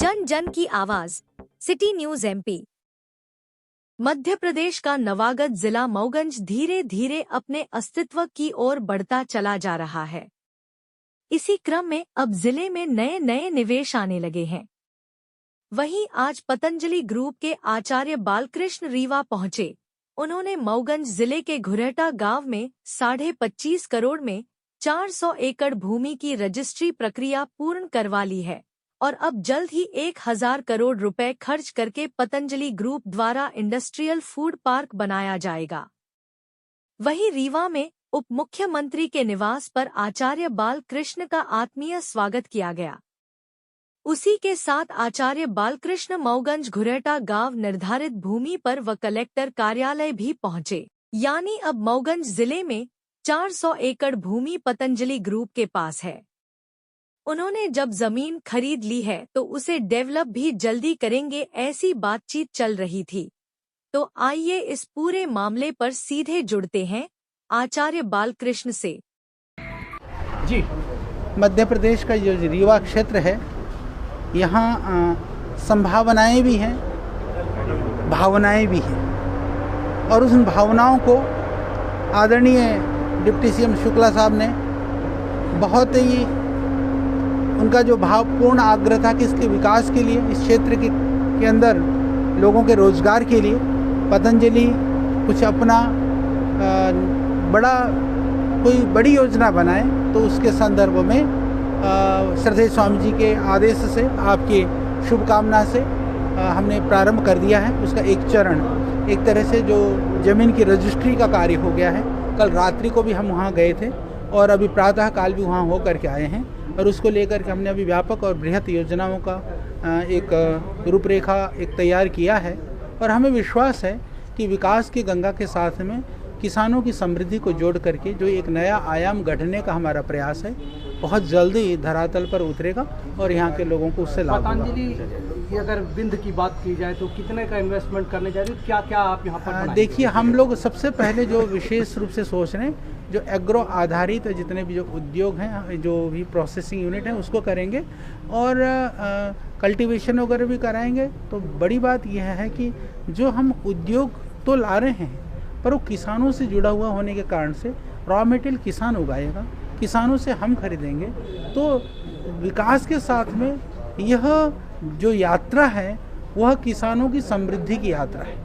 जन जन की आवाज, city news MP. Madhya Pradesh का नवागत जिला मऊगंज धीरे धीरे अपने अस्तित्व की ओर बढ़ता चला जा रहा है। इसी क्रम में अब जिले में नए नए निवेश आने लगे हैं। वहीं आज पतंजलि ग्रुप के आचार्य बालकृष्ण रीवा पहुंचे। उन्होंने मऊगंज जिले के घुरेटा गांव में 25.5 करोड़ में 400 एकड़ भूमि की रजिस्ट्री प्रक्रिया पूर्ण करवा ली है और अब जल्द ही 1000 करोड़ रुपए खर्च करके पतंजलि ग्रुप द्वारा इंडस्ट्रियल फूड पार्क बनाया जाएगा। वहीं रीवा में उप मुख्यमंत्री के निवास पर आचार्य बालकृष्ण का आत्मीय स्वागत किया गया। उसी के साथ आचार्य बालकृष्ण मऊगंज घुरेटा गांव निर्धारित भूमि पर व कलेक्टर कार्यालय भी पहुंचे। यानी अब मऊगंज जिले में 400 एकड़ भूमि पतंजलि ग्रुप के पास है। उन्होंने जब जमीन खरीद ली है तो उसे डेवलप भी जल्दी करेंगे, ऐसी बातचीत चल रही थी। तो आइए इस पूरे मामले पर सीधे जुड़ते हैं आचार्य बालकृष्ण से। जी, मध्य प्रदेश का जो रीवा क्षेत्र है, यहाँ संभावनाएं भी हैं, भावनाएं भी हैं और उन भावनाओं को आदरणीय डिप्टी सीएम शुक्ला साहब ने बहुत ही उनका जो भावपूर्ण आग्रह था कि इसके विकास के लिए, इस क्षेत्र के अंदर लोगों के रोजगार के लिए पतंजलि कुछ अपना कोई बड़ी योजना बनाए, तो उसके संदर्भ में श्रद्धेय स्वामी जी के आदेश से, आपके शुभकामना से हमने प्रारंभ कर दिया है। उसका एक चरण, एक तरह से जो ज़मीन की रजिस्ट्री का कार्य हो गया है। कल रात्रि को भी हम वहाँ गए थे और अभी प्रातः काल भी वहाँ हो करके आए हैं और उसको लेकर के हमने अभी व्यापक और बृहत योजनाओं का एक रूपरेखा तैयार किया है और हमें विश्वास है कि विकास की गंगा के साथ में किसानों की समृद्धि को जोड़ करके जो एक नया आयाम गढ़ने का हमारा प्रयास है, बहुत जल्दी धरातल पर उतरेगा और यहाँ के लोगों को उससे लाभ होगा। पतंजलि अगर बिंद की बात की जाए तो कितने का इन्वेस्टमेंट करने जा रहे हैं, क्या क्या आप यहाँ पर देखिए, हम लोग सबसे पहले जो विशेष रूप से सोच रहे हैं, जो एग्रो आधारित जितने भी जो उद्योग हैं, जो भी प्रोसेसिंग यूनिट हैं, उसको करेंगे और कल्टीवेशन वगैरह भी कराएंगे। तो बड़ी बात यह है कि जो हम उद्योग तो ला रहे हैं पर वो किसानों से जुड़ा हुआ होने के कारण से रॉ मटेरियल किसान उगाएगा, किसानों से हम खरीदेंगे। तो विकास के साथ में यह जो यात्रा है वह किसानों की समृद्धि की यात्रा है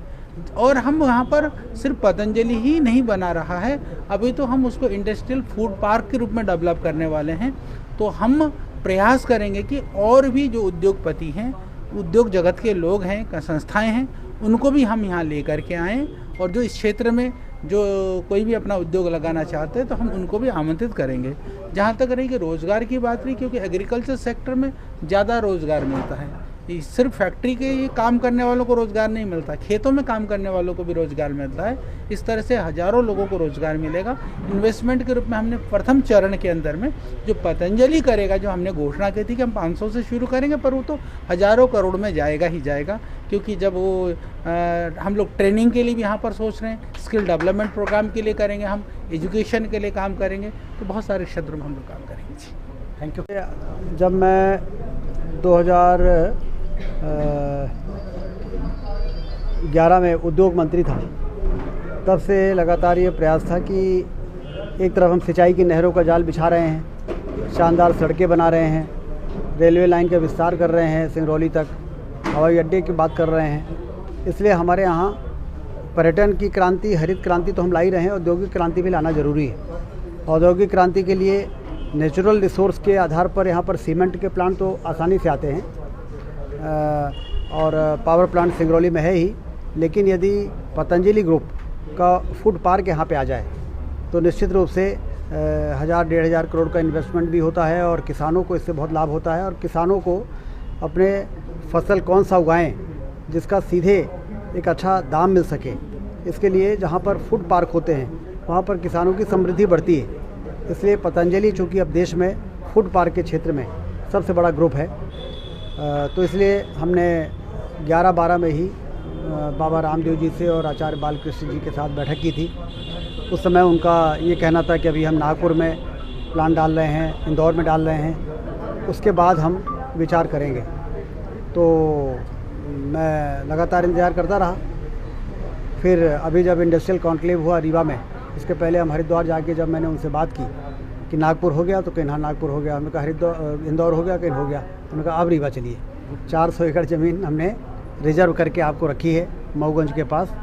और हम वहाँ पर सिर्फ पतंजलि ही नहीं बना रहा है, अभी तो हम उसको इंडस्ट्रियल फूड पार्क के रूप में डेवलप करने वाले हैं। तो हम प्रयास करेंगे कि और भी जो उद्योगपति हैं, उद्योग जगत के लोग हैं, संस्थाएं हैं, उनको भी हम यहाँ लेकर के आएँ और जो इस क्षेत्र में जो कोई भी अपना उद्योग लगाना चाहते हैं तो हम उनको भी आमंत्रित करेंगे। जहाँ तक रही कि रोज़गार की बात रही, क्योंकि एग्रीकल्चर सेक्टर में ज़्यादा रोज़गार मिलता है। सिर्फ फैक्ट्री के ये काम करने वालों को रोज़गार नहीं मिलता, खेतों में काम करने वालों को भी रोज़गार मिलता है। इस तरह से हज़ारों लोगों को रोज़गार मिलेगा। इन्वेस्टमेंट के रूप में हमने प्रथम चरण के अंदर में जो पतंजलि करेगा, जो हमने घोषणा की थी कि हम 500 से शुरू करेंगे, पर वो तो हज़ारों करोड़ में जाएगा ही जाएगा। क्योंकि जब वो हम लोग ट्रेनिंग के लिए भी यहाँ पर सोच रहे हैं, स्किल डेवलपमेंट प्रोग्राम के लिए करेंगे, हम एजुकेशन के लिए काम करेंगे, तो बहुत सारे क्षेत्रों में हम लोग काम करेंगे। जी, थैंक यू। जब मैं 2011 में उद्योग मंत्री था, तब से लगातार ये प्रयास था कि एक तरफ हम सिंचाई की नहरों का जाल बिछा रहे हैं, शानदार सड़कें बना रहे हैं, रेलवे लाइन का विस्तार कर रहे हैं, सिंगरौली तक हवाई अड्डे की बात कर रहे हैं। इसलिए हमारे यहाँ पर्यटन की क्रांति, हरित क्रांति तो हम ला ही रहे हैं, औद्योगिक क्रांति भी लाना ज़रूरी है। औद्योगिक क्रांति के लिए नेचुरल रिसोर्स के आधार पर यहाँ पर सीमेंट के प्लांट तो आसानी से आते हैं और पावर प्लांट सिंगरौली में है ही, लेकिन यदि पतंजलि ग्रुप का फूड पार्क यहाँ पे आ जाए तो निश्चित रूप से 1000-1500 करोड़ का इन्वेस्टमेंट भी होता है और किसानों को इससे बहुत लाभ होता है। और किसानों को अपने फसल कौन सा उगाएं जिसका सीधे एक अच्छा दाम मिल सके, इसके लिए जहाँ पर फूड पार्क होते हैं वहाँ पर किसानों की समृद्धि बढ़ती है। इसलिए पतंजलि चूँकि अब देश में फूड पार्क के क्षेत्र में सबसे बड़ा ग्रुप है, तो इसलिए हमने 11-12 में ही बाबा रामदेव जी से और आचार्य बालकृष्ण जी के साथ बैठक की थी। उस समय उनका ये कहना था कि अभी हम नागपुर में प्लान डाल रहे हैं, इंदौर में डाल रहे हैं, उसके बाद हम विचार करेंगे। तो मैं लगातार इंतज़ार करता रहा। फिर अभी जब इंडस्ट्रियल कॉन्क्लेव हुआ रीवा में, इसके पहले हम हरिद्वार जाके जब मैंने उनसे बात की कि नागपुर हो गया, तो कहीं हाँ नागपुर हो गया, हमने कहा हरिद्वार इंदौर हो गया, कहीं हो गया, उन्होंने कहा अब रीवा चलिए। 400 एकड़ ज़मीन हमने रिजर्व करके आपको रखी है मऊगंज के पास।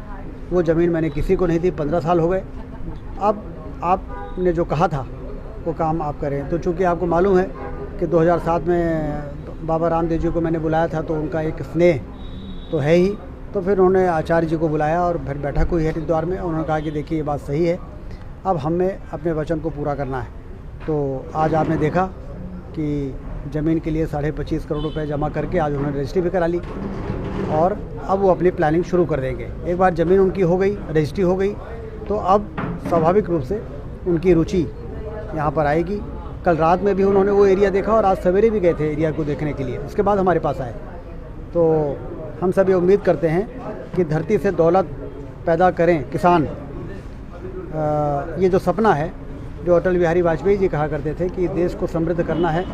वो ज़मीन मैंने किसी को नहीं दी, 15 साल हो गए। अब आपने जो कहा था वो काम आप करें। तो चूँकि आपको मालूम है कि 2007 में बाबा रामदेव जी को मैंने बुलाया था, तो उनका एक स्नेह तो है ही। तो फिर उन्होंने आचार्य जी को बुलाया और फिर बैठक हुई हरिद्वार में। उन्होंने कहा कि देखिए ये बात सही है, अब हमें अपने वचन को पूरा करना है। तो आज आपने देखा कि ज़मीन के लिए 25.5 करोड़ रुपए जमा करके आज उन्होंने रजिस्ट्री भी करा ली और अब वो अपनी प्लानिंग शुरू कर देंगे। एक बार ज़मीन उनकी हो गई, रजिस्ट्री हो गई, तो अब स्वाभाविक रूप से उनकी रुचि यहाँ पर आएगी। कल रात में भी उन्होंने वो एरिया देखा और आज सवेरे भी गए थे एरिया को देखने के लिए, उसके बाद हमारे पास आए। तो हम सब ये उम्मीद करते हैं कि धरती से दौलत पैदा करें किसान। ये जो सपना है, जो अटल बिहारी वाजपेयी जी कहा करते थे कि देश को समृद्ध करना है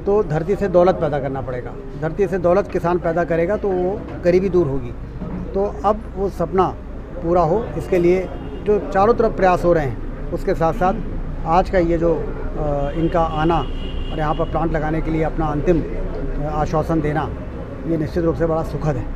तो धरती से दौलत पैदा करना पड़ेगा। धरती से दौलत किसान पैदा करेगा तो वो गरीबी दूर होगी। तो अब वो सपना पूरा हो, इसके लिए जो चारों तरफ प्रयास हो रहे हैं, उसके साथ साथ आज का ये जो इनका आना और यहाँ पर प्लांट लगाने के लिए अपना अंतिम आश्वासन देना, ये निश्चित रूप से बड़ा सुखद है।